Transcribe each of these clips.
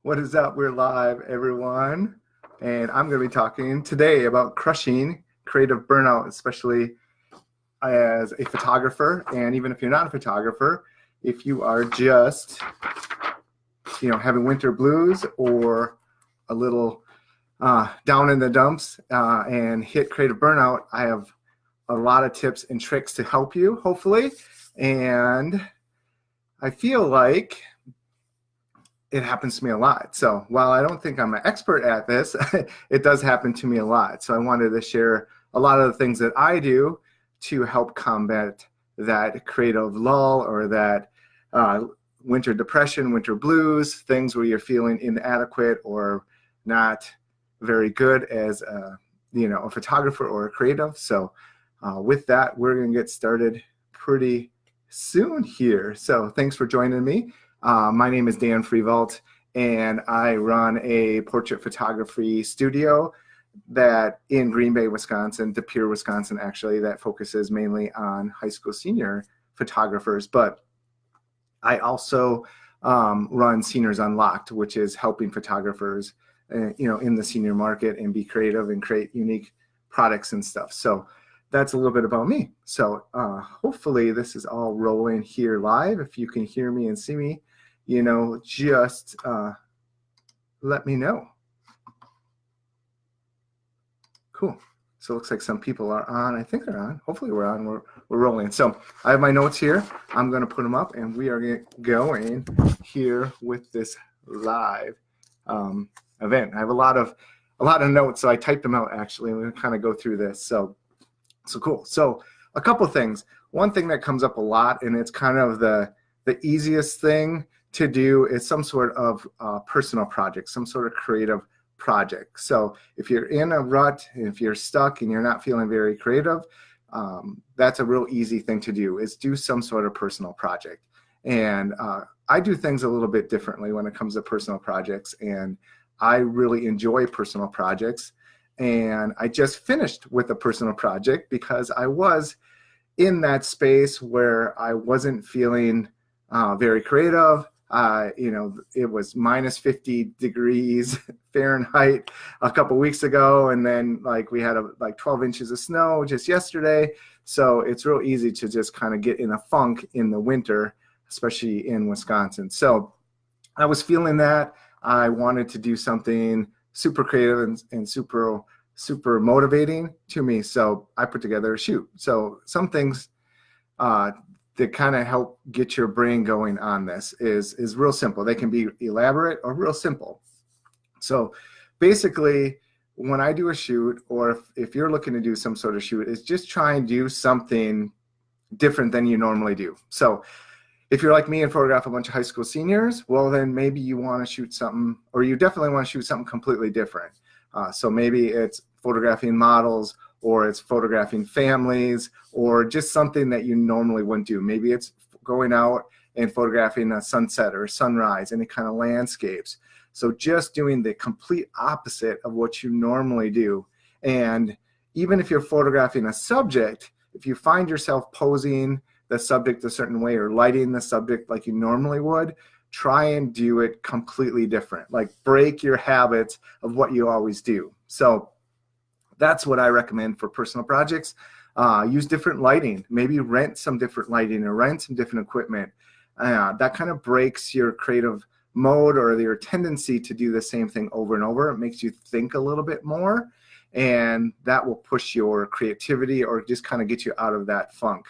What is up? We're live, everyone. And I'm going to be talking today about crushing creative burnout, especially as a photographer. And even if you're not a photographer, if you are just, having winter blues or a little down in the dumps and hit creative burnout, I have a lot of tips and tricks to help you, hopefully. And I feel like it happens to me a lot. So while I don't think I'm an expert at this, it does happen to me a lot. So I wanted to share a lot of the things that I do to help combat that creative lull or that winter depression, winter blues, things where you're feeling inadequate or not very good as a photographer or a creative. So with that, we're going to get started pretty soon here. So thanks for joining me. My name is Dan Freevault, and I run a portrait photography studio that in Green Bay, Wisconsin, De Pere, Wisconsin, actually, that focuses mainly on high school senior photographers. But I also run Seniors Unlocked, which is helping photographers, in the senior market and be creative and create unique products and stuff. So that's a little bit about me. So hopefully this is all rolling here live. If you can hear me and see me, just let me know. Cool. So it looks like some people are on. I think they're on. Hopefully we're on. We're rolling. So I have my notes here. I'm going to put them up, and we are going here with this live event. I have a lot of notes, so I typed them out actually. I'm going to kind of go through this. So cool. So a couple things. One thing that comes up a lot, and it's kind of the easiest thing to do, is some sort of personal project, some sort of creative project. So if you're in a rut, if you're stuck and you're not feeling very creative, that's a real easy thing to do, is do some sort of personal project. And I do things a little bit differently when it comes to personal projects, and I really enjoy personal projects. And I just finished with a personal project because I was in that space where I wasn't feeling very creative. It was minus 50 degrees Fahrenheit a couple weeks ago, and then we had 12 inches of snow just yesterday. So it's real easy to just kind of get in a funk in the winter, especially in Wisconsin. So I was feeling that. I wanted to do something super creative and super motivating to me. So I put together a shoot. So some things that kind of help get your brain going on this is real simple. They can be elaborate or real simple. So basically, when I do a shoot, or if you're looking to do some sort of shoot, is just try and do something different than you normally do. So if you're like me and photograph a bunch of high school seniors, well, then maybe you want to shoot something, or you definitely want to shoot something completely different. So maybe it's photographing models, or it's photographing families, or just something that you normally wouldn't do. Maybe it's going out and photographing a sunset or sunrise, any kind of landscapes. So just doing the complete opposite of what you normally do. And even if you're photographing a subject, if you find yourself posing the subject a certain way or lighting the subject like you normally would, try and do it completely different. Break your habits of what you always do. So that's what I recommend for personal projects. Use different lighting. Maybe rent some different lighting or rent some different equipment. That kind of breaks your creative mode or your tendency to do the same thing over and over. It makes you think a little bit more, and that will push your creativity or just kind of get you out of that funk.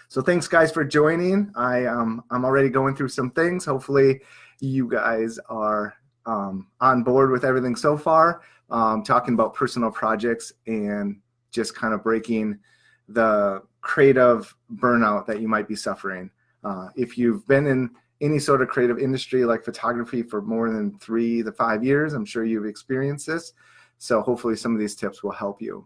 So thanks, guys, for joining. I'm already going through some things. Hopefully you guys are on board with everything so far. Talking about personal projects and just kind of breaking the creative burnout that you might be suffering. If you've been in any sort of creative industry like photography for more than 3 to 5 years, I'm sure you've experienced this. So hopefully some of these tips will help you.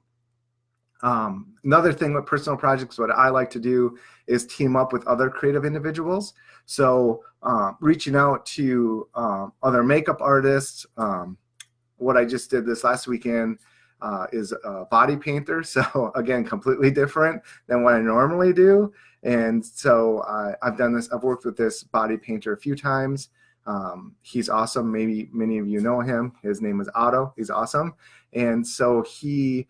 Another thing with personal projects, what I like to do is team up with other creative individuals. So reaching out to other makeup artists. What I just did this last weekend is a body painter. So again, completely different than what I normally do. And so I've done this. I've worked with this body painter a few times. He's awesome. Maybe many of you know him. His name is Otto. He's awesome. And so he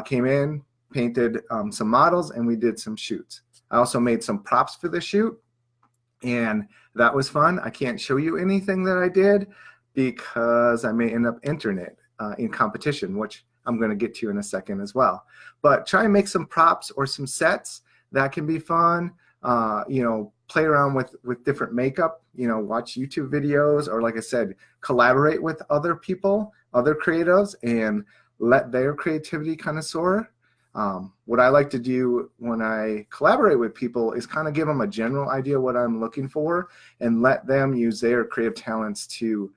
came in, painted some models, and we did some shoots. I also made some props for the shoot, and that was fun. I can't show you anything that I did because I may end up entering it in competition, which I'm going to get to in a second as well. But try and make some props or some sets. That can be fun. Play around with different makeup, watch YouTube videos, or like I said, collaborate with other people, other creatives, and let their creativity kind of soar. What I like to do when I collaborate with people is kind of give them a general idea what I'm looking for and let them use their creative talents to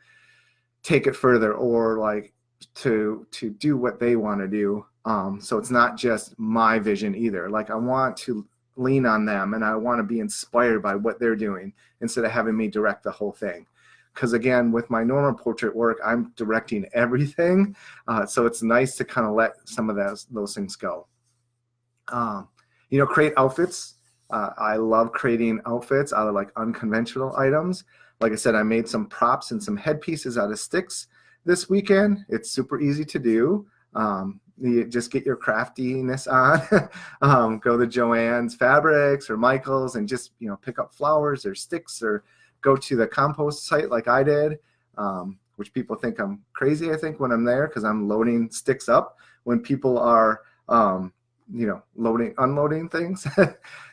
take it further, or like to do what they want to do. So it's not just my vision either. Like I want to lean on them, and I want to be inspired by what they're doing instead of having me direct the whole thing. Because again, with my normal portrait work, I'm directing everything. So it's nice to kind of let some of those things go. Create outfits. I love creating outfits out of like unconventional items. Like I said, I made some props and some headpieces out of sticks this weekend. It's super easy to do. You just get your craftiness on. Go to Joann's Fabrics or Michael's and just pick up flowers or sticks, or go to the compost site like I did, which people think I'm crazy, I think, when I'm there, because I'm loading sticks up when people are unloading things.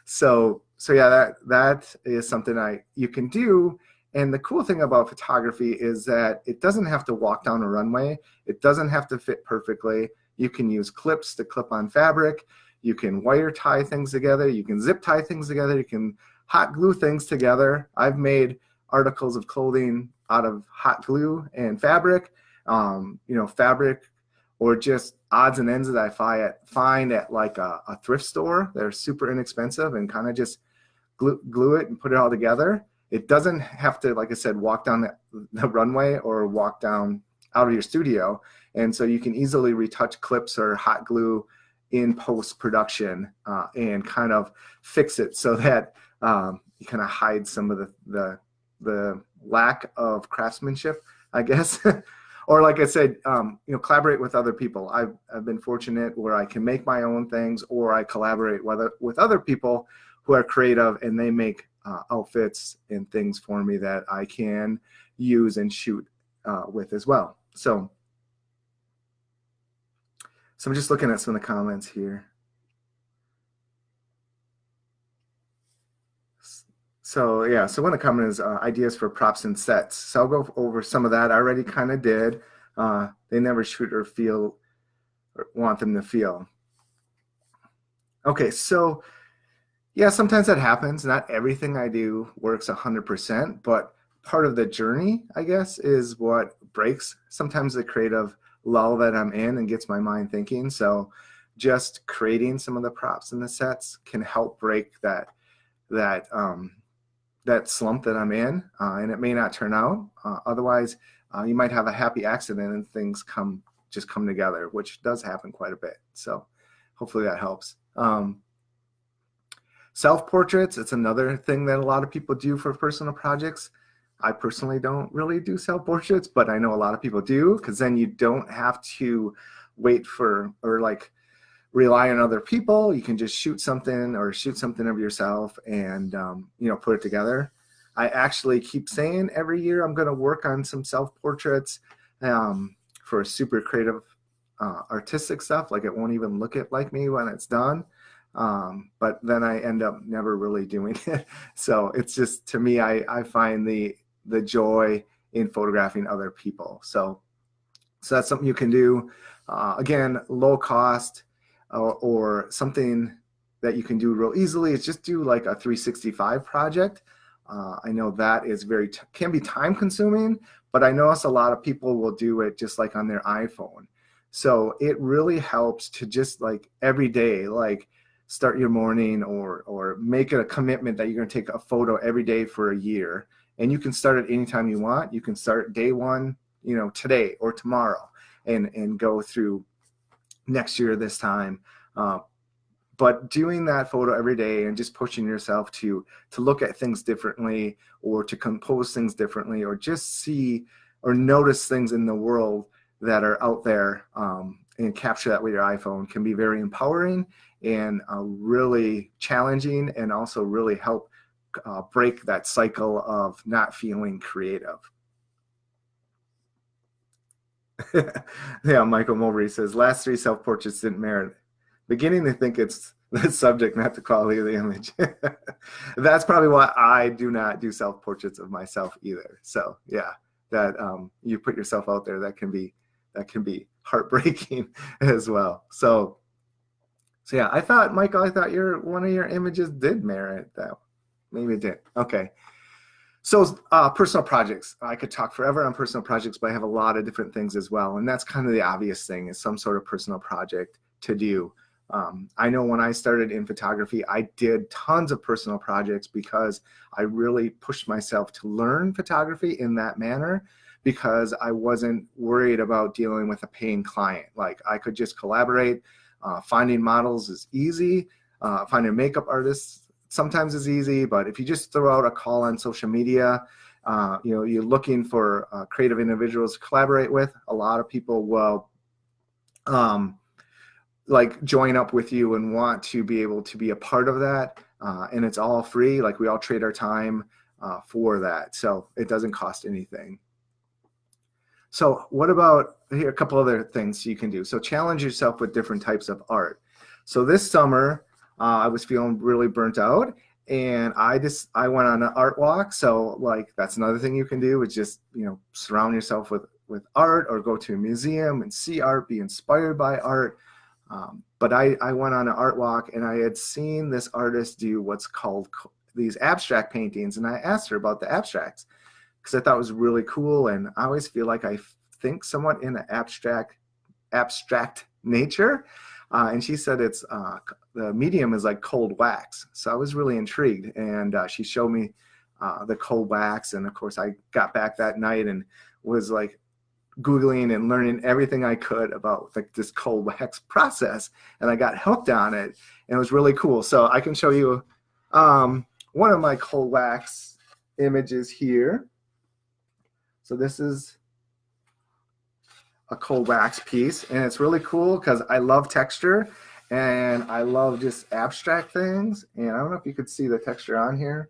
so yeah, that is something you can do. And the cool thing about photography is that it doesn't have to walk down a runway. It doesn't have to fit perfectly. You can use clips to clip on fabric. You can wire tie things together. You can zip tie things together. You can hot glue things together. I've made articles of clothing out of hot glue and fabric, fabric, or just odds and ends that I find at like a thrift store. They're super inexpensive, and kind of just glue it and put it all together. It doesn't have to, like I said, walk down the runway or walk down out of your studio. And so you can easily retouch clips or hot glue in post-production and kind of fix it so that you kind of hide some of the lack of craftsmanship, I guess. Or like I said, collaborate with other people. I've been fortunate where I can make my own things, or I collaborate with other people who are creative, and they make outfits and things for me that I can use and shoot with as well. So I'm just looking at some of the comments here. So yeah, so one of the comments is ideas for props and sets. So I'll go over some of that. I already kind of did. They never shoot or feel or want them to feel. Okay, so yeah, sometimes that happens. Not everything I do works 100%, but part of the journey, I guess, is what breaks sometimes the creative lull that I'm in and gets my mind thinking. So just creating some of the props and the sets can help break that slump that I'm in, and it may not turn out. Otherwise, you might have a happy accident and things come together, which does happen quite a bit. So hopefully that helps. Self-portraits, it's another thing that a lot of people do for personal projects. I personally don't really do self-portraits, but I know a lot of people do, because then you don't have to wait for or like rely on other people. You can just shoot something of yourself and put it together. I actually keep saying every year I'm going to work on some self-portraits for super creative artistic stuff. Like it won't even look like me when it's done. But then I end up never really doing it. So it's just, to me, I find the joy in photographing other people. So that's something you can do. Again, low cost, or something that you can do real easily is just do like a 365 project. I know that is can be time consuming, but I notice a lot of people will do it just like on their iPhone. So it really helps to just like every day, like start your morning or make it a commitment that you're going to take a photo every day for a year. And you can start it anytime you want. You can start day one, today or tomorrow, and go through next year this time. But but doing that photo every day and just pushing yourself to look at things differently, or to compose things differently, or just see or notice things in the world that are out there, and capture that with your iPhone, can be very empowering and really challenging, and also really help break that cycle of not feeling creative. Yeah, Michael Mulberry says, last 3 self-portraits didn't merit. Beginning to think it's the subject, not the quality of the image. That's probably why I do not do self-portraits of myself either. So yeah, that you put yourself out there, that can be heartbreaking as well. So yeah, I thought, Michael, one of your images did merit that. Maybe it did. Okay. So personal projects. I could talk forever on personal projects, but I have a lot of different things as well. And that's kind of the obvious thing, is some sort of personal project to do. I know when I started in photography, I did tons of personal projects because I really pushed myself to learn photography in that manner, because I wasn't worried about dealing with a paying client. Like, I could just collaborate. Finding models is easy. Finding makeup artists sometimes is easy, but if you just throw out a call on social media, you're looking for creative individuals to collaborate with, a lot of people will like join up with you and want to be able to be a part of that. And it's all free. Like, we all trade our time for that. So it doesn't cost anything. So what about here, a couple other things you can do. So challenge yourself with different types of art. So this summer, I was feeling really burnt out, and I went on an art walk. So like, that's another thing you can do, is just, surround yourself with art, or go to a museum and see art, be inspired by art. But I went on an art walk, and I had seen this artist do what's called these abstract paintings, and I asked her about the abstracts, because I thought it was really cool. And I always feel like I think somewhat in an abstract nature. And she said it's the medium is like cold wax. So I was really intrigued, and she showed me the cold wax. And of course, I got back that night and was like Googling and learning everything I could about like this cold wax process, and I got hooked on it, and it was really cool. So I can show you one of my cold wax images here. So this is a cold wax piece, and it's really cool because I love texture, and I love just abstract things. And I don't know if you could see the texture on here,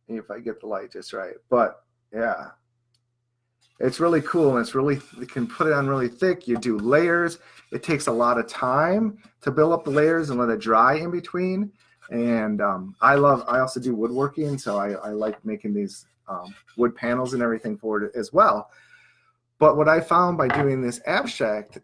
if I get the light just right, but yeah, it's really cool. And you can put it on really thick. You do layers. It takes a lot of time to build up the layers and let it dry in between. And I also do woodworking, so I like making these wood panels and everything for it as well. But what I found by doing this abstract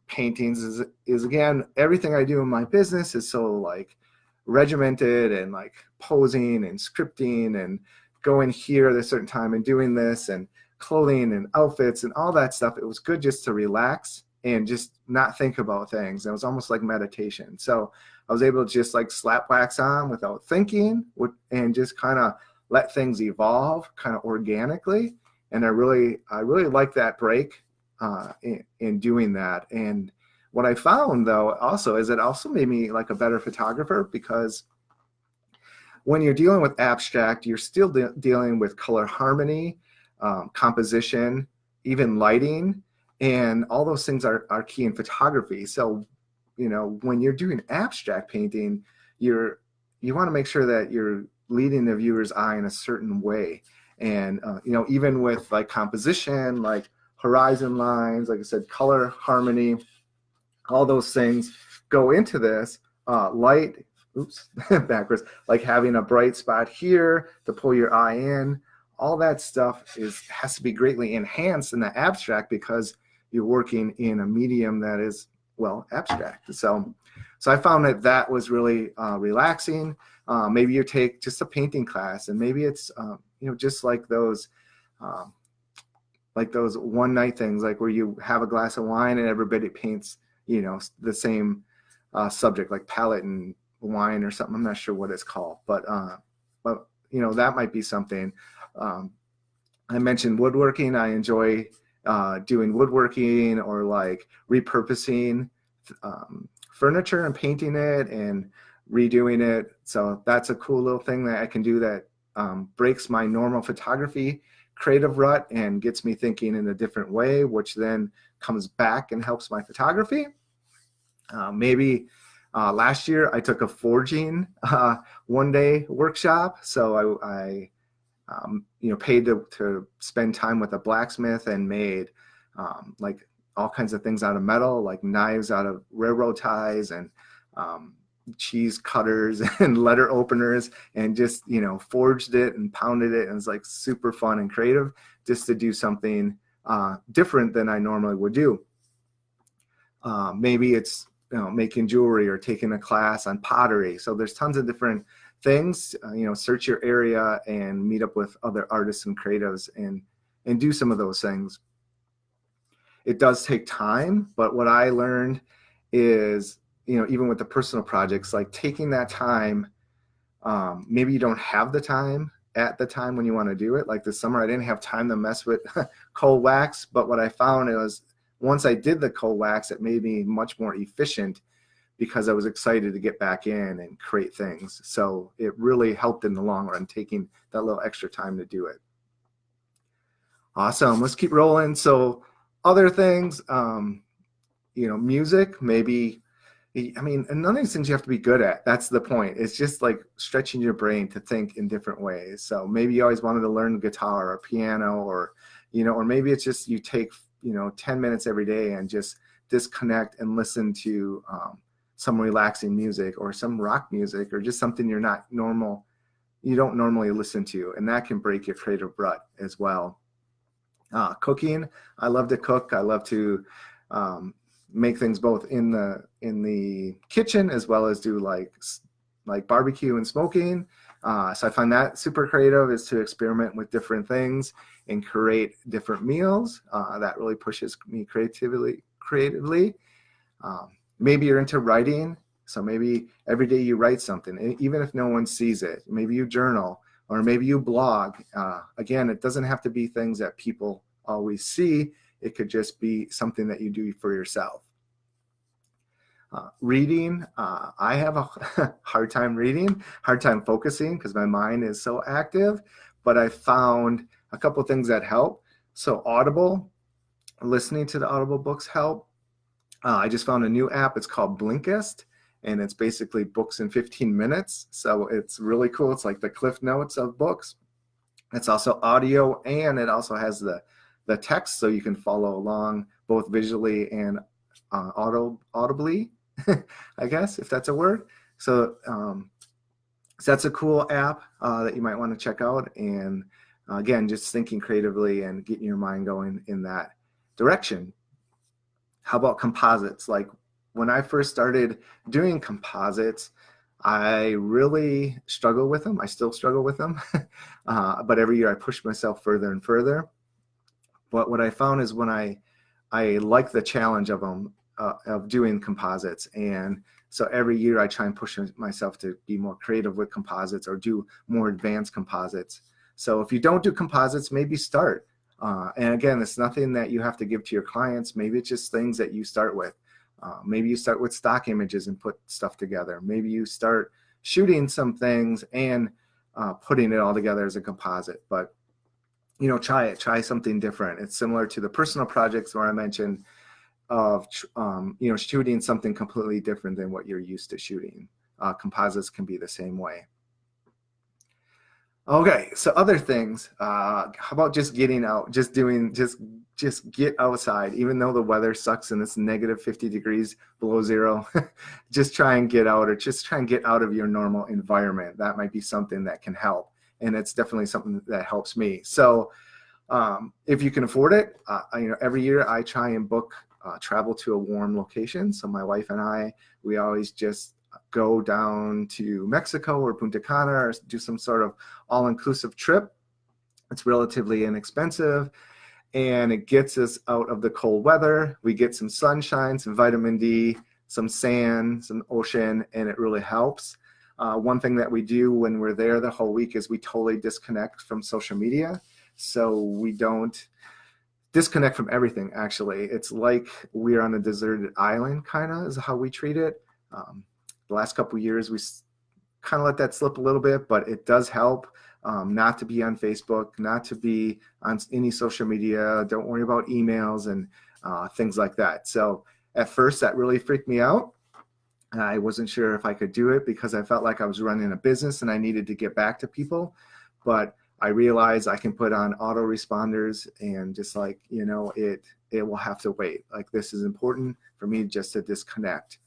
paintings is again, everything I do in my business is so like regimented, and like posing and scripting and going here at a certain time and doing this, and clothing and outfits and all that stuff. It was good just to relax and just not think about things. It was almost like meditation. So I was able to just like slap wax on without thinking, and just kind of let things evolve kind of organically. And I really like that break in doing that. And what I found though also is it also made me like a better photographer, because when you're dealing with abstract, you're still dealing with color harmony, composition, even lighting, and all those things are key in photography. So, when you're doing abstract painting, you want to make sure that you're leading the viewer's eye in a certain way. And, even with like composition, like horizon lines, like I said, color, harmony, all those things go into this. Light, backwards, like having a bright spot here to pull your eye in. All that stuff has to be greatly enhanced in the abstract, because you're working in a medium that is, well, abstract. So I found that was really relaxing. Maybe you take just a painting class, and maybe it's just like those one night things, like where you have a glass of wine and everybody paints the same subject, like palette and wine or something. I'm not sure what it's called, but that might be something. I mentioned woodworking. I enjoy doing woodworking, or like repurposing furniture and painting it and redoing it. So that's a cool little thing that I can do that breaks my normal photography creative rut and gets me thinking in a different way, which then comes back and helps my photography. Maybe last year I took a forging one-day workshop. So I paid to spend time with a blacksmith and made like all kinds of things out of metal, like knives out of railroad ties and cheese cutters and letter openers, and just, forged it and pounded it. And it's like super fun and creative just to do something different than I normally would do. Maybe it's, making jewelry or taking a class on pottery. So there's tons of different things. Search your area and meet up with other artists and creatives and do some of those things. It does take time, but what I learned is, even with the personal projects, like taking that time, maybe you don't have the time at the time when you want to do it. Like this summer, I didn't have time to mess with cold wax, but what I found was once I did the cold wax, it made me much more efficient because I was excited to get back in and create things. So it really helped in the long run, taking that little extra time to do it. Awesome. Let's keep rolling. So other things, music, maybe, and none of these things you have to be good at. That's the point. It's just like stretching your brain to think in different ways. So maybe you always wanted to learn guitar or piano, or maybe it's just you take, 10 minutes every day and just disconnect and listen to some relaxing music or some rock music or just something you don't normally listen to. And that can break your creative rut as well. Cooking, I love to cook. I love to make things both in the kitchen as well as do like barbecue and smoking. So I find that super creative, is to experiment with different things and create different meals. That really pushes me creatively. Maybe you're into writing. So maybe every day you write something, even if no one sees it. Maybe you journal, or maybe you blog. Again, it doesn't have to be things that people always see. It could just be something that you do for yourself. Reading, I have a hard time reading, hard time focusing because my mind is so active, but I found a couple things that help. So Audible, listening to the Audible books help. I just found a new app. It's called Blinkist, and it's basically books in 15 minutes. So it's really cool. It's like the Cliff Notes of books. It's also audio, and it also has the text, so you can follow along both visually and audibly, I guess, if that's a word. So that's a cool app that you might want to check out. And again, just thinking creatively and getting your mind going in that direction. How about composites? Like when I first started doing composites, I really struggle with them. I still struggle with them, but every year I push myself further and further. But what I found is when I like the challenge of them, of doing composites. And so every year I try and push myself to be more creative with composites or do more advanced composites. So if you don't do composites, maybe start. And again, it's nothing that you have to give to your clients. Maybe it's just things that you start with. Maybe you start with stock images and put stuff together. Maybe you start shooting some things and putting it all together as a composite. But try something different. It's similar to the personal projects where I mentioned of shooting something completely different than what you're used to shooting. Composites can be the same way. Okay, so other things. How about just getting out, just get outside, even though the weather sucks and it's negative 50 degrees below zero. Just try and get out, or just try and get out of your normal environment. That might be something that can help, and it's definitely something that helps me. So if you can afford it, every year I try and book travel to a warm location. So my wife and I, we always just go down to Mexico or Punta Cana or do some sort of all-inclusive trip. It's relatively inexpensive, and it gets us out of the cold weather. We get some sunshine, some vitamin D, some sand, some ocean, and it really helps. One thing that we do when we're there the whole week is we totally disconnect from social media. So we don't disconnect from everything, actually. It's like we're on a deserted island, kind of, is how we treat it. The last couple of years, we kind of let that slip a little bit, but it does help not to be on Facebook, not to be on any social media. Don't worry about emails and things like that. So at first, that really freaked me out. I wasn't sure if I could do it because I felt like I was running a business and I needed to get back to people. But I realized I can put on autoresponders and just like, it will have to wait. Like, this is important for me just to disconnect.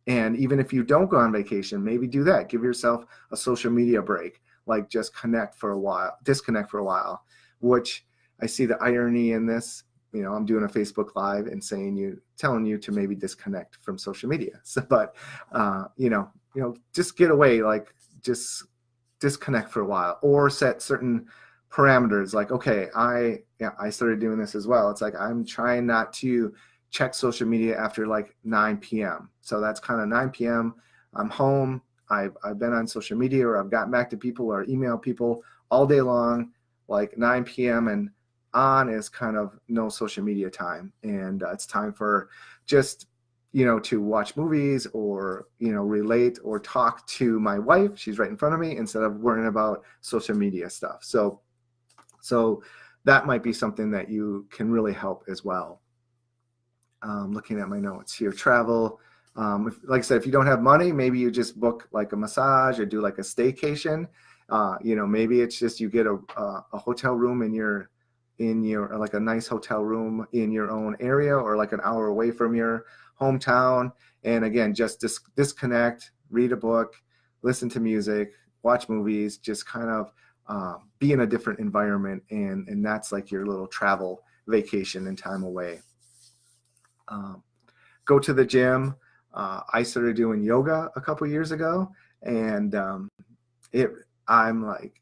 And even if you don't go on vacation, maybe do that. Give yourself a social media break, like just disconnect for a while, which I see the irony in this. I'm doing a Facebook Live and telling you to maybe disconnect from social media. So, but, just get away, like just disconnect for a while, or set certain parameters. Like, okay, I started doing this as well. It's like, I'm trying not to check social media after like 9 p.m. So that's kind of 9 p.m. I'm home. I've been on social media, or I've gotten back to people or emailed people all day long. Like 9 p.m. and on is kind of no social media time. And it's time for just, to watch movies or, relate or talk to my wife. She's right in front of me, instead of worrying about social media stuff. So that might be something that you can really help as well. Looking at my notes here, travel. Like I said, if you don't have money, maybe you just book like a massage or do like a staycation. Maybe it's just you get a hotel room in your like a nice hotel room in your own area, or like an hour away from your hometown. And again, just disconnect, read a book, listen to music, watch movies, just kind of be in a different environment. And that's like your little travel vacation and time away. Go to the gym. I started doing yoga a couple years ago, and I'm like,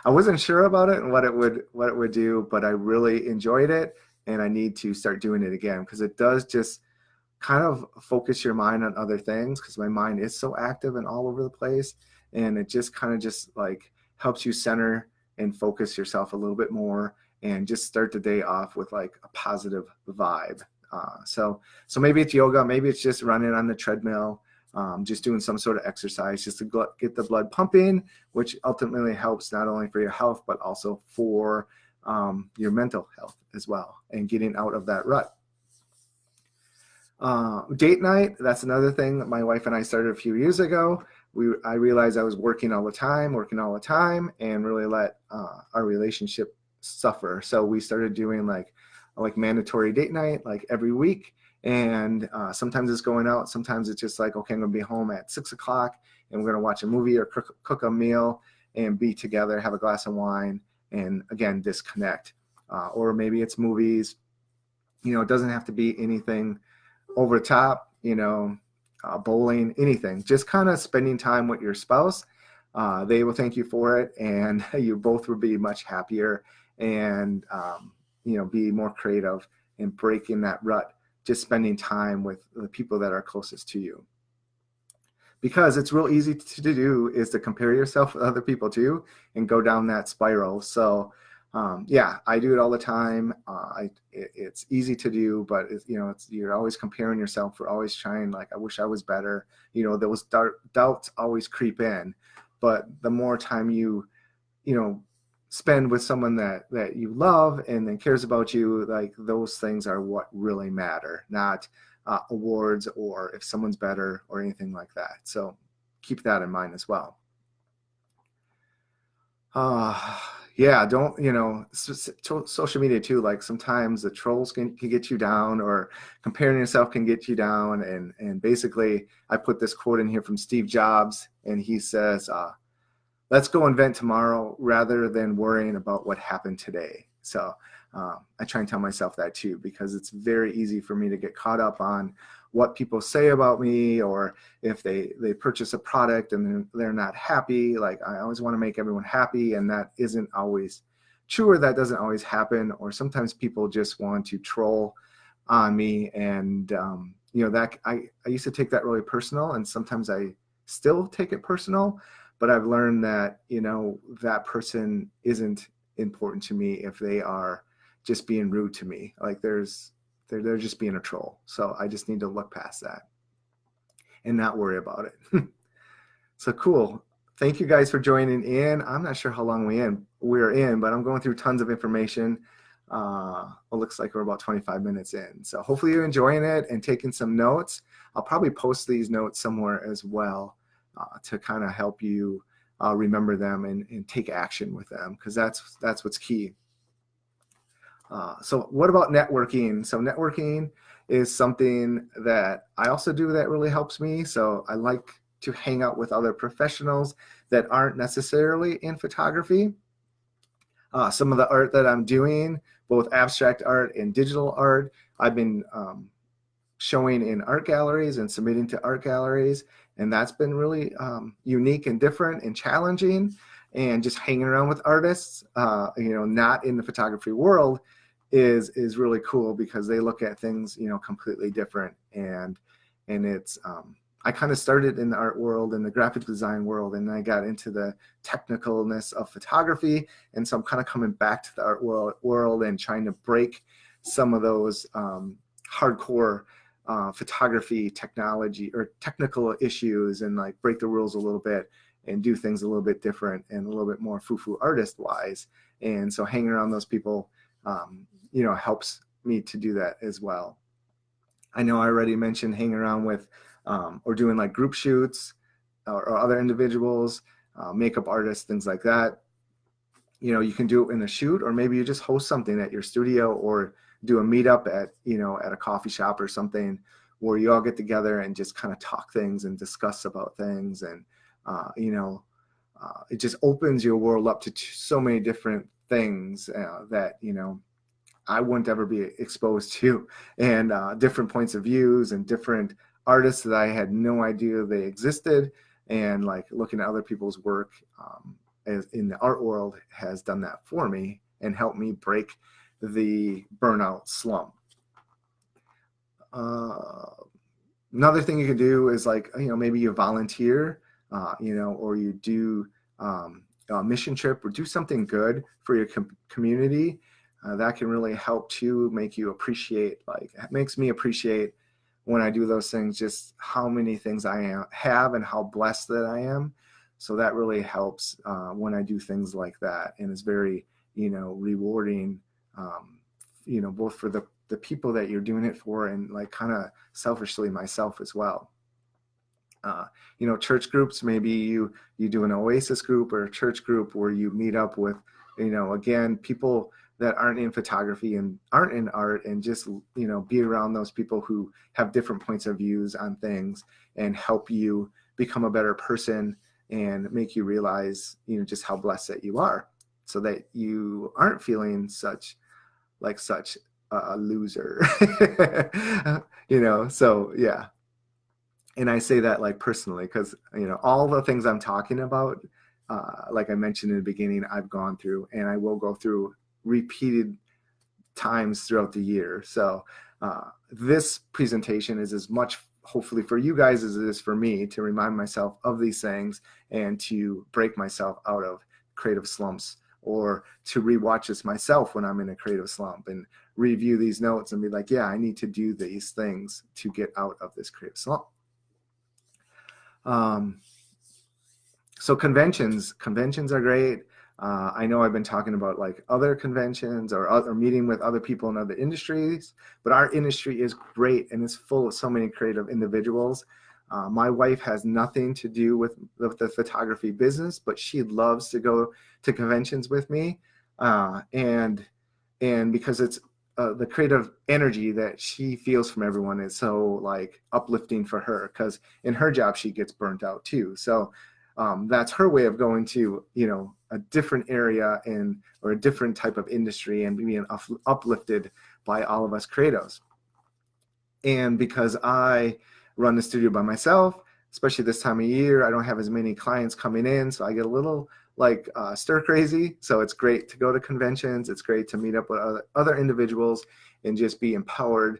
I wasn't sure about it and what it would do, but I really enjoyed it, and I need to start doing it again, because it does just kind of focus your mind on other things, because my mind is so active and all over the place, and it just kind of just like helps you center and focus yourself a little bit more, and just start the day off with like a positive vibe. So maybe it's yoga, maybe it's just running on the treadmill, just doing some sort of exercise just to get the blood pumping, which ultimately helps not only for your health, but also for your mental health as well, and getting out of that rut. Date night, that's another thing that my wife and I started a few years ago. I realized I was working all the time, and really let our relationship suffer. So we started doing like mandatory date night, like every week. And sometimes it's going out. Sometimes it's just like, okay, I'm going to be home at 6 o'clock and we're going to watch a movie or cook a meal and be together, have a glass of wine, and again, disconnect. Or maybe it's movies. It doesn't have to be anything over the top, bowling, anything. Just kind of spending time with your spouse. They will thank you for it, and you both will be much happier, and be more creative and breaking that rut, just spending time with the people that are closest to you. Because it's real easy to do is to compare yourself with other people too, and go down that spiral. So I do it all the time. It's easy to do, but you're always comparing yourself. We're always trying, like, I wish I was better. Those doubts always creep in. But the more time you spend with someone that you love and then cares about you, like, those things are what really matter, not awards or if someone's better or anything like that. So keep that in mind as well. Don't, social media too, like sometimes the trolls can get you down, or comparing yourself can get you down. And basically I put this quote in here from Steve Jobs, and he says, let's go invent tomorrow rather than worrying about what happened today. So I try and tell myself that too, because it's very easy for me to get caught up on what people say about me, or if they purchase a product and they're not happy. Like, I always want to make everyone happy, and that isn't always true, or that doesn't always happen. Or sometimes people just want to troll on me, and that I used to take that really personal, and sometimes I still take it personal. But I've learned that, that person isn't important to me if they are just being rude to me. Like, they're just being a troll. So I just need to look past that. and not worry about it. So cool. Thank you guys for joining in. I'm not sure how long we're in, but I'm going through tons of information. It looks like we're about 25 minutes in. So hopefully you're enjoying it and taking some notes. I'll probably post these notes somewhere as well to kind of help you remember them and take action with them, because that's what's key. So what about networking? So networking is something that I also do that really helps me. So I like to hang out with other professionals that aren't necessarily in photography. Some of the art that I'm doing, both abstract art and digital art, I've been showing in art galleries and submitting to art galleries. And that's been really unique and different and challenging. And just hanging around with artists, not in the photography world, is really cool, because they look at things, completely different. And it's, I kind of started in the art world and the graphic design world, and I got into the technicalness of photography. And so I'm kind of coming back to the art world and trying to break some of those hardcore photography technology or technical issues, and like break the rules a little bit and do things a little bit different and a little bit more foo-foo artist wise. And so hanging around those people, helps me to do that as well. I know I already mentioned hanging around with or doing like group shoots or other individuals, makeup artists, things like that. You can do it in a shoot, or maybe you just host something at your studio, or do a meetup at a coffee shop or something, where you all get together and just kind of talk things and discuss about things. And, it just opens your world up to so many different things that, I wouldn't ever be exposed to, and different points of views and different artists that I had no idea they existed. And like looking at other people's work as in the art world has done that for me and helped me break the burnout slump. Another thing you can do is like, maybe you volunteer, or you do a mission trip, or do something good for your community. That can really help to make you appreciate, it makes me appreciate when I do those things, just how many things I have and how blessed that I am. So that really helps when I do things like that. And it's very, rewarding, both for the people that you're doing it for, and like kind of selfishly myself as well. Church groups, maybe you do an Oasis group or a church group where you meet up with, again, people that aren't in photography and aren't in art, and just, be around those people who have different points of views on things, and help you become a better person and make you realize, just how blessed that you are, so that you aren't feeling such a loser, so yeah. And I say that like personally, because, all the things I'm talking about, like I mentioned in the beginning, I've gone through, and I will go through repeated times throughout the year. So this presentation is as much, hopefully, for you guys as it is for me, to remind myself of these things and to break myself out of creative slumps, or to rewatch this myself when I'm in a creative slump and review these notes and be like, yeah, I need to do these things to get out of this creative slump. So conventions are great. I know I've been talking about like other conventions or meeting with other people in other industries, but our industry is great, and it's full of so many creative individuals. My wife has nothing to do with the photography business, but she loves to go to conventions with me. And because it's the creative energy that she feels from everyone is so like uplifting for her, because in her job, she gets burnt out too. So that's her way of going to, a different area or a different type of industry, and being uplifted by all of us creatives. And because I run the studio by myself, especially this time of year, I don't have as many clients coming in, so I get a little stir crazy. So it's great to go to conventions. It's great to meet up with other individuals and just be empowered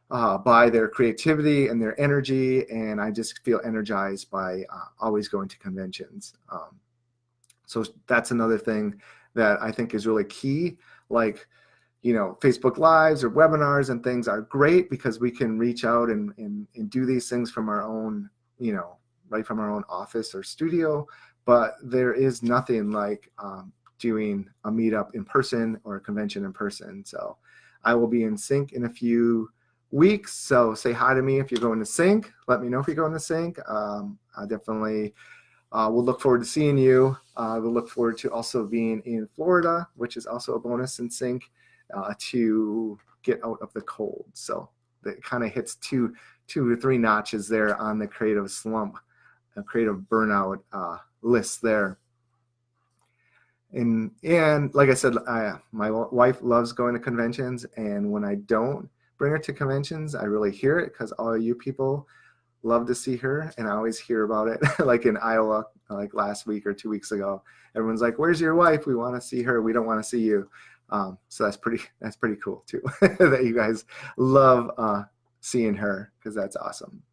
by their creativity and their energy. And I just feel energized by always going to conventions. So that's another thing that I think is really key. Facebook Lives or webinars and things are great, because we can reach out and do these things from our own right from our own office or studio, but there is nothing like doing a meetup in person or a convention in person. So I will be in Sync in a few weeks. So say hi to me if you're going to Sync. Let me know if you're going to Sync. I definitely we'll look forward to seeing you. We'll look forward to also being in Florida, which is also a bonus in Sync, to get out of the cold. So that kind of hits two to three notches there on the creative slump, creative burnout list there. And like I said, my wife loves going to conventions, and when I don't bring her to conventions, I really hear it because all of you people love to see her, and I always hear about it. Like in Iowa, like last week or 2 weeks ago, everyone's like, "Where's your wife? We want to see her. We don't want to see you." So that's pretty cool too, that you guys love seeing her, because that's awesome.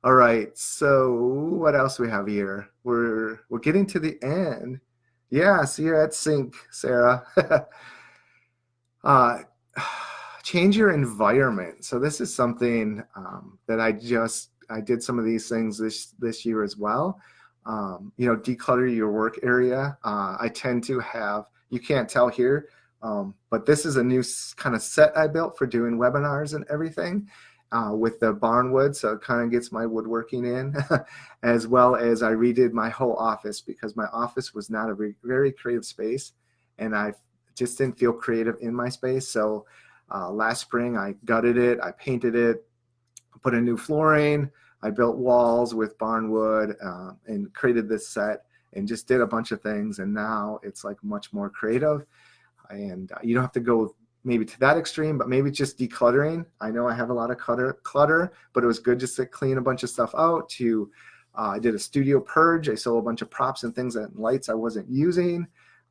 All right, so what else we have here? We're getting to the end. Yeah, see you at Sync, Sarah. uh, change your environment. So this is something that I did some of these things this year as well. Declutter your work area. I tend to have, you can't tell here, but this is a new kind of set I built for doing webinars and everything. With the barnwood, so it kind of gets my woodworking in, as well as I redid my whole office, because my office was not a very creative space, and I just didn't feel creative in my space. So last spring I gutted it, I painted it, put in new flooring, I built walls with barnwood, and created this set, and just did a bunch of things, and now it's like much more creative. And you don't have to go maybe to that extreme, but maybe just decluttering. I know I have a lot of clutter, but it was good just to clean a bunch of stuff out. I did a studio purge. I sold a bunch of props and things and lights I wasn't using.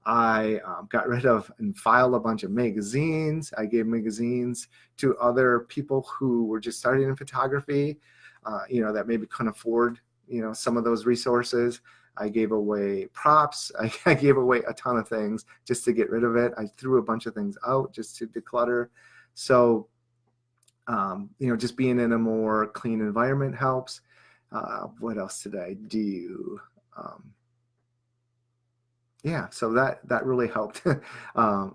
I got rid of and filed a bunch of magazines. I gave magazines to other people who were just starting in photography, that maybe couldn't afford, some of those resources. I gave away props. I gave away a ton of things just to get rid of it. I threw a bunch of things out just to declutter. So, just being in a more clean environment helps. What else did I do? Yeah, so that really helped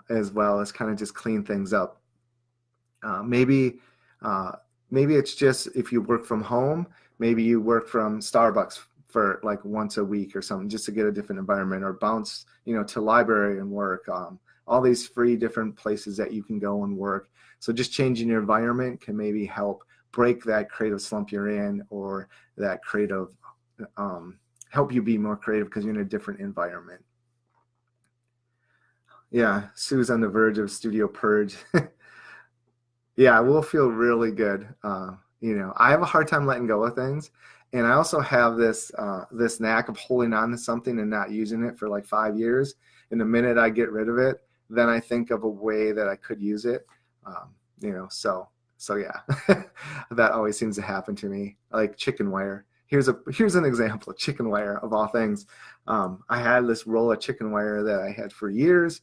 as well, as kind of just clean things up. Maybe it's just if you work from home, maybe you work from Starbucks for like once a week or something, just to get a different environment, or bounce, to library and work. All these free different places that you can go and work. So just changing your environment can maybe help break that creative slump you're in, or that creative, help you be more creative because you're in a different environment. Yeah, Sue's on the verge of studio purge. Yeah, we'll feel really good. I have a hard time letting go of things. And I also have this knack of holding on to something and not using it for like 5 years. And the minute I get rid of it, then I think of a way that I could use it. So yeah, that always seems to happen to me. Like chicken wire. Here's an example of chicken wire of all things. I had this roll of chicken wire that I had for years,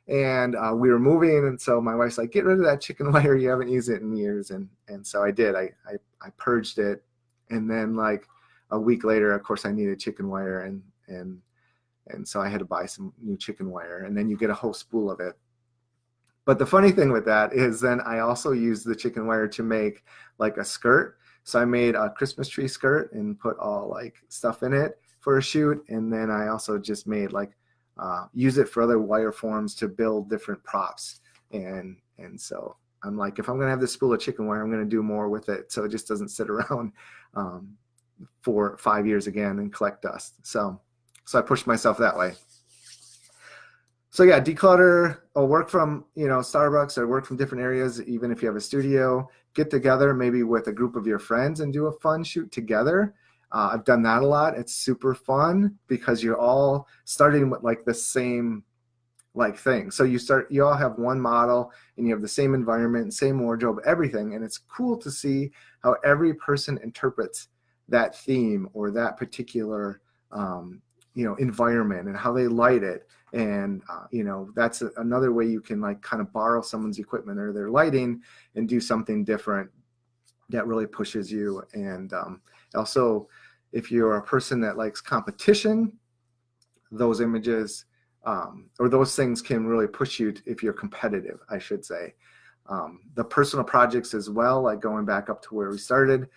and we were moving, and so my wife's like, "Get rid of that chicken wire. You haven't used it in years." And so I did. I purged it. And then like a week later, of course, I needed chicken wire, and so I had to buy some new chicken wire, and then you get a whole spool of it. But the funny thing with that is then I also used the chicken wire to make like a skirt. So I made a Christmas tree skirt and put all like stuff in it for a shoot. And then I also just made like, use it for other wire forms to build different props. And so I'm like, if I'm going to have this spool of chicken wire, I'm going to do more with it, so it just doesn't sit around for 5 years again and collect dust. So I pushed myself that way. So yeah, declutter, or work from, Starbucks, or work from different areas. Even if you have a studio, get together maybe with a group of your friends and do a fun shoot together. I've done that a lot. It's super fun because you're all starting with like the same like thing. So you all have one model, and you have the same environment, same wardrobe, everything. And it's cool to see how every person interprets that theme or that particular, environment, and how they light it. And, that's another way you can like kind of borrow someone's equipment or their lighting and do something different that really pushes you and Also, if you're a person that likes competition, those images or those things can really push you if you're competitive, I should say. The personal projects as well, like going back up to where we started,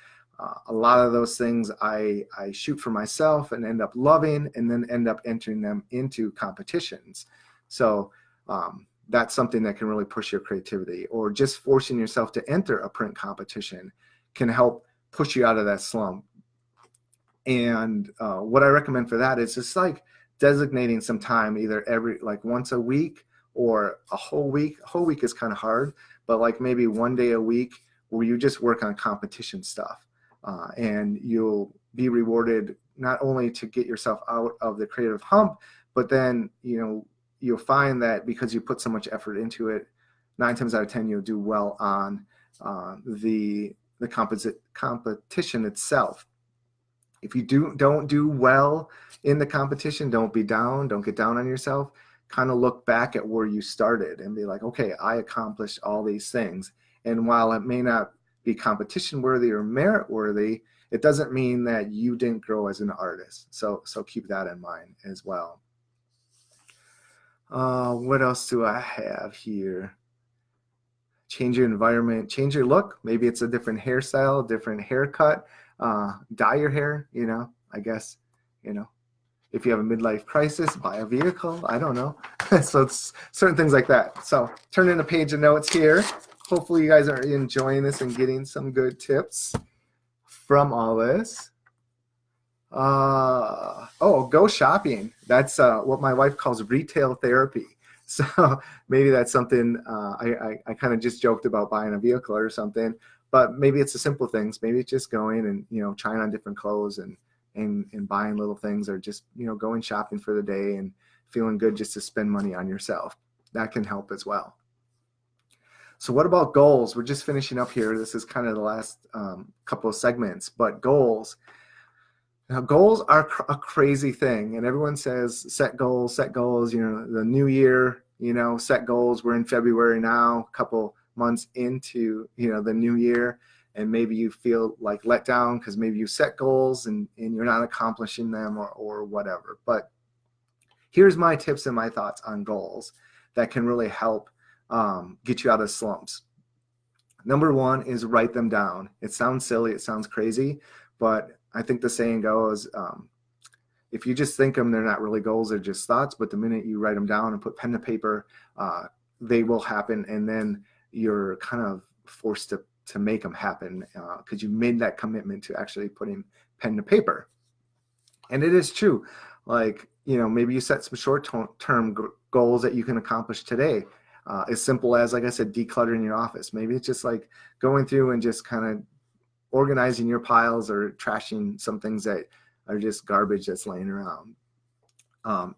a lot of those things I shoot for myself and end up loving, and then end up entering them into competitions. So that's something that can really push your creativity, or just forcing yourself to enter a print competition can help push you out of that slump. And what I recommend for that is just like designating some time, either like once a week or a whole week. A whole week is kind of hard, but like maybe one day a week where you just work on competition stuff. And you'll be rewarded not only to get yourself out of the creative hump, but then, you'll find that because you put so much effort into it, 9 times out of 10, you'll do well on the competition itself. If you don't do well in the competition, don't get down on yourself. Kind of look back at where you started and be like, okay, I accomplished all these things. And while it may not be competition worthy or merit worthy, it doesn't mean that you didn't grow as an artist. So keep that in mind as well. What else do I have here? Change your environment, change your look. Maybe it's a different hairstyle, different haircut, dye your hair, I guess, if you have a midlife crisis, buy a vehicle. I don't know. So it's certain things like that. So turn in a page of notes here. Hopefully you guys are enjoying this and getting some good tips from all this. Go shopping. That's what my wife calls retail therapy. So maybe that's something I kind of just joked about buying a vehicle or something, but maybe it's the simple things. Maybe it's just going and, trying on different clothes and buying little things, or just, going shopping for the day and feeling good just to spend money on yourself. That can help as well. So what about goals? We're just finishing up here. This is kind of the last couple of segments, but goals. Now, goals are a crazy thing, and everyone says set goals, the new year, set goals. We're in February now, a couple months into, the new year, and maybe you feel like let down because maybe you set goals and you're not accomplishing them or whatever. But here's my tips and my thoughts on goals that can really help get you out of slumps. Number one is write them down. It sounds silly, it sounds crazy, but I think the saying goes, if you just think them, they're not really goals, they're just thoughts. But the minute you write them down and put pen to paper, they will happen. And then you're kind of forced to make them happen because you made that commitment to actually putting pen to paper. And it is true. Like, maybe you set some short-term goals that you can accomplish today. As simple as, like I said, decluttering your office. Maybe it's just like going through and just kind of organizing your piles or trashing some things that are just garbage that's laying around.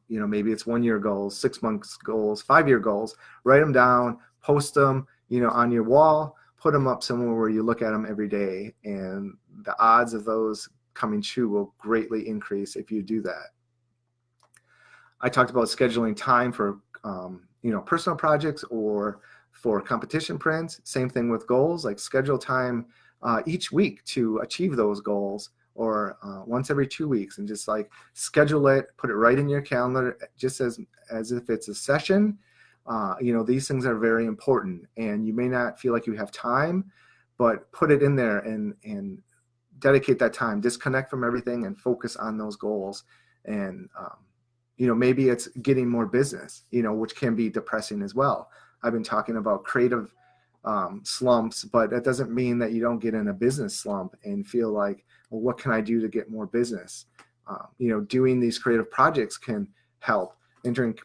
Maybe it's 1 year goals, 6 months goals, 5-year goals. Write them down, post them, on your wall, put them up somewhere where you look at them every day. And the odds of those coming true will greatly increase if you do that. I talked about scheduling time for, personal projects or for competition prints. Same thing with goals, like schedule time each week to achieve those goals, or once every 2 weeks, and just like schedule it, put it right in your calendar, just as if it's a session. These things are very important, and you may not feel like you have time, but put it in there and dedicate that time, disconnect from everything and focus on those goals. And maybe it's getting more business, which can be depressing as well. I've been talking about creative slumps, but that doesn't mean that you don't get in a business slump and feel like, well, what can I do to get more business? Doing these creative projects can help. Entering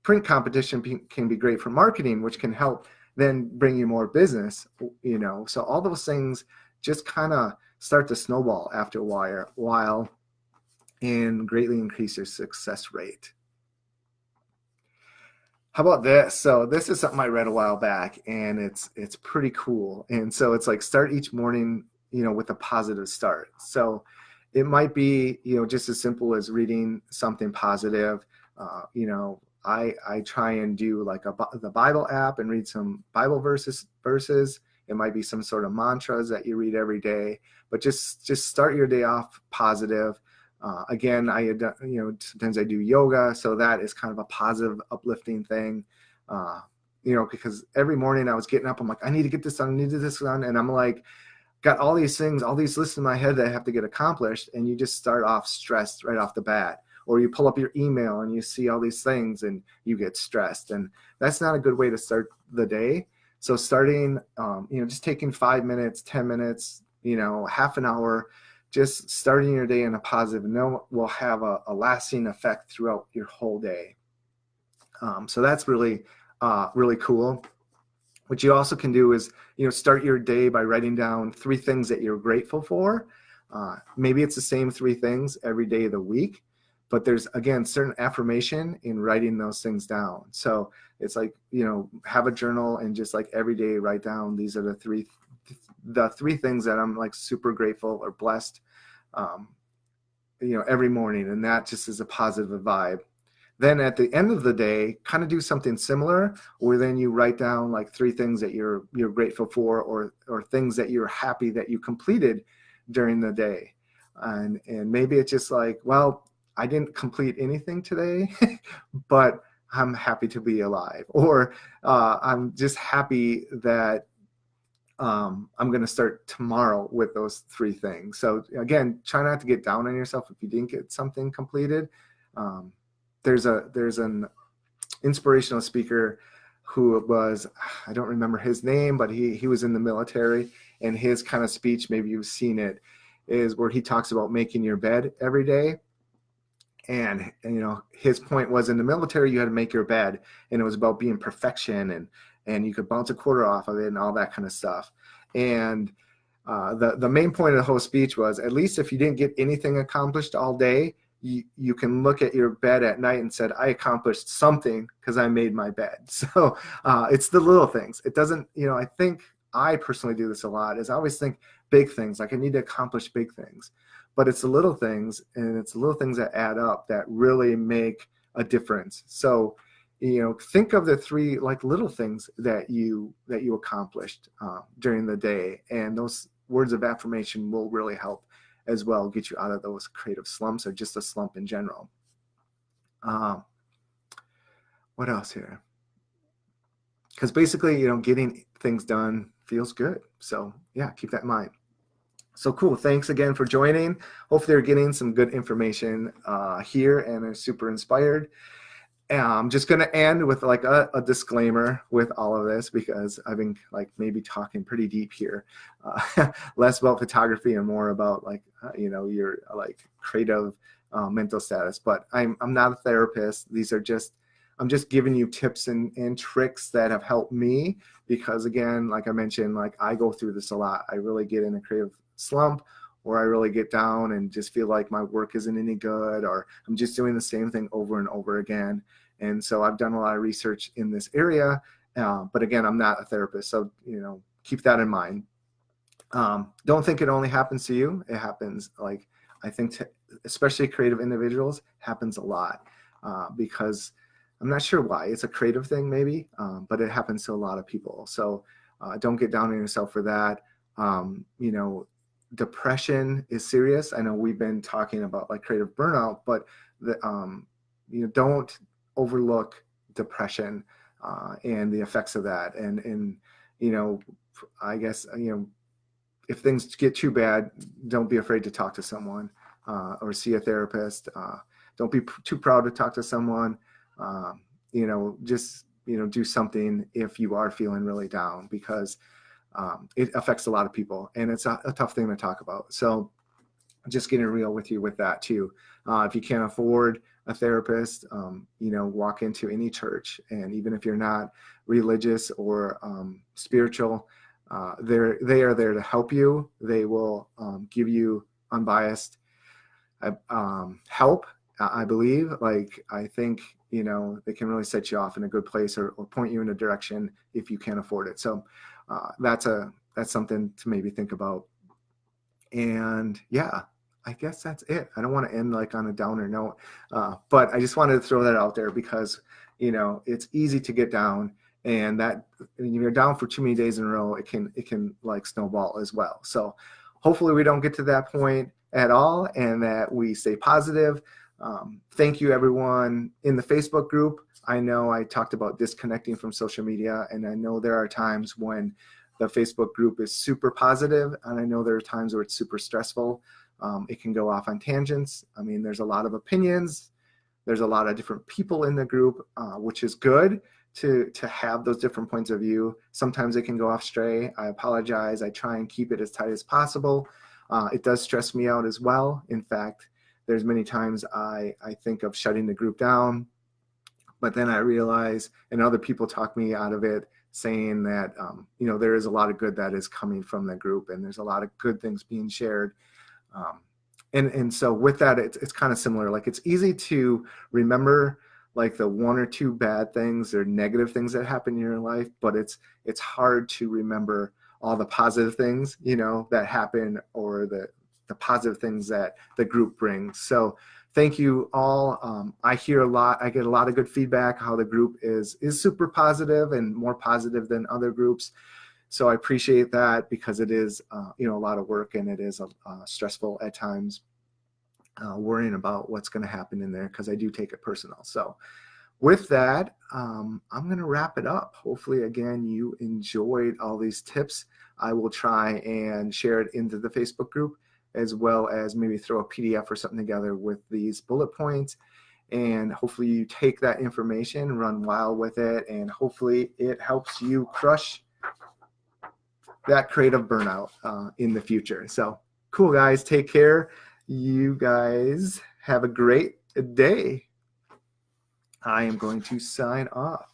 print competition can be great for marketing, which can help then bring you more business. So all those things just kind of start to snowball after a while and greatly increase your success rate. How about this? So this is something I read a while back, and it's pretty cool. And so it's like start each morning, with a positive start. So it might be, just as simple as reading something positive. I try and do like the Bible app and read some Bible verses It might be some sort of mantras that you read every day, but just start your day off positive. Again, sometimes I do yoga, so that is kind of a positive, uplifting thing. Because every morning I was getting up, I'm like, I need to get this done, I need to get this done, and I'm like, got all these things, all these lists in my head that I have to get accomplished, and you just start off stressed right off the bat. Or you pull up your email and you see all these things and you get stressed, and that's not a good way to start the day. So starting, just taking 5 minutes, 10 minutes, half an hour, just starting your day in a positive note will have a lasting effect throughout your whole day. So that's really, really cool. What you also can do is, start your day by writing down 3 things that you're grateful for. Maybe it's the same 3 things every day of the week, but there's, again, certain affirmation in writing those things down. So it's like, have a journal and just like every day write down, these are the three things that I'm like super grateful or blessed, every morning. And that just is a positive vibe. Then at the end of the day, kind of do something similar, where then you write down like 3 things that you're grateful for, or things that you're happy that you completed during the day. And maybe it's just like, well, I didn't complete anything today, but I'm happy to be alive. Or I'm just happy that I'm going to start tomorrow with those 3 things. So again, try not to get down on yourself if you didn't get something completed. There's an inspirational speaker who was, I don't remember his name, but he was in the military, and his kind of speech, maybe you've seen it, is where he talks about making your bed every day. And his point was, in the military, you had to make your bed, and it was about being perfection, and you could bounce a quarter off of it and all that kind of stuff. And the main point of the whole speech was, at least if you didn't get anything accomplished all day, you can look at your bed at night and said, I accomplished something because I made my bed. So it's the little things. It doesn't, I think I personally do this a lot, is I always think big things, like I need to accomplish big things. But it's the little things, and it's the little things that add up that really make a difference. So, think of the 3 like little things that you accomplished during the day, and those words of affirmation will really help as well, get you out of those creative slumps, or just a slump in general. What else here? Because basically, getting things done feels good. So yeah, keep that in mind. So cool. Thanks again for joining. Hopefully they're getting some good information here and are super inspired. I'm just going to end with like a disclaimer with all of this, because I've been like maybe talking pretty deep here, less about photography and more about like, your like creative mental status. But I'm not a therapist. I'm just giving you tips and tricks that have helped me, because again, like I mentioned, like I go through this a lot. I really get in a creative slump, or I really get down and just feel like my work isn't any good, or I'm just doing the same thing over and over again. And so I've done a lot of research in this area, but again, I'm not a therapist. So, keep that in mind. Don't think it only happens to you. It happens, like, I think especially creative individuals, happens a lot, because I'm not sure why. It's a creative thing maybe, but it happens to a lot of people. So don't get down on yourself for that. Depression is serious. I know we've been talking about like creative burnout, but don't overlook depression and the effects of that. And I guess, if things get too bad, don't be afraid to talk to someone or see a therapist. Don't be too proud to talk to someone. Just do something if you are feeling really down, because it affects a lot of people, and it's a tough thing to talk about. So just getting real with you with that too. If you can't afford a therapist, walk into any church, and even if you're not religious or spiritual, they are there to help you. They will give you unbiased help. I believe, like, I think, they can really set you off in a good place, or point you in a direction if you can't afford it. So that's something to maybe think about. And yeah, I guess that's it. I don't want to end like on a downer note, but I just wanted to throw that out there, because, it's easy to get down, And that, when you're down for too many days in a row, it can like snowball as well. So hopefully we don't get to that point at all, and that we stay positive. Thank you everyone in the Facebook group. I know I talked about disconnecting from social media, and I know there are times when the Facebook group is super positive, and I know there are times where it's super stressful. It can go off on tangents. I mean, there's a lot of opinions. There's a lot of different people in the group, which is good to have those different points of view. Sometimes it can go off stray. I apologize. I try and keep it as tight as possible. It does stress me out as well. In fact, there's many times I think of shutting the group down, but then I realize, and other people talk me out of it, saying that there is a lot of good that is coming from the group, and there's a lot of good things being shared. And so with that, it's kind of similar. Like, it's easy to remember like the one or two bad things or negative things that happen in your life, but it's hard to remember all the positive things, that happen, or the positive things that the group brings. So thank you all. I get a lot of good feedback how the group is super positive and more positive than other groups. So I appreciate that, because it is, a lot of work, and it is stressful at times, worrying about what's going to happen in there, because I do take it personal. So with that, I'm going to wrap it up. Hopefully, again, you enjoyed all these tips. I will try and share it into the Facebook group, as well as maybe throw a PDF or something together with these bullet points. And hopefully you take that information, run wild with it, and hopefully it helps you crush that creative burnout in the future. So cool, guys. Take care. You guys have a great day. I am going to sign off.